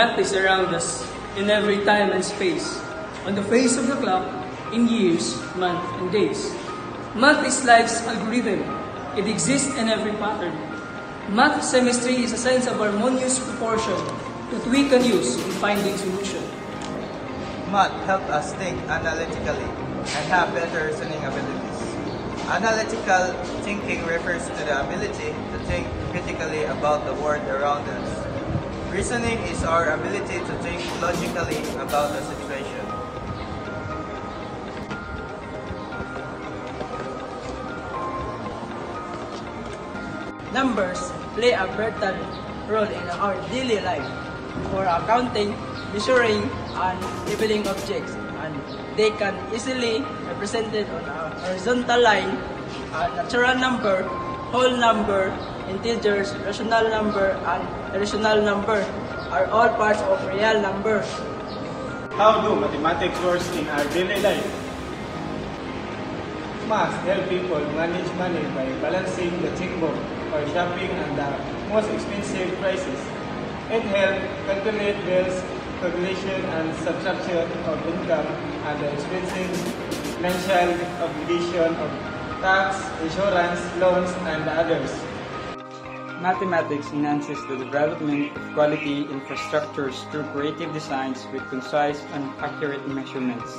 Math is around us in every time and space, on the face of the clock, in years, months, and days. Math is life's algorithm. It exists in every pattern. Math chemistry is a science of harmonious proportion that we can use in finding solution. Math helps us think analytically and have better reasoning abilities. Analytical thinking refers to the ability to think critically about the world around us. Reasoning is our ability to think logically about a situation. Numbers play a vital role in our daily life for accounting, measuring, and labeling objects, and they can easily be represented on a horizontal line. A natural number, whole number, integers, rational number, and irrational number are all parts of real number. How do mathematics work in our daily life? Math help people manage money by balancing the checkbook or shopping and the most expensive prices. It helps calculate bills, calculation and subtraction of income and the expenses, financial obligation of tax, insurance, loans, and others. Mathematics enhances the development of quality infrastructures through creative designs with concise and accurate measurements.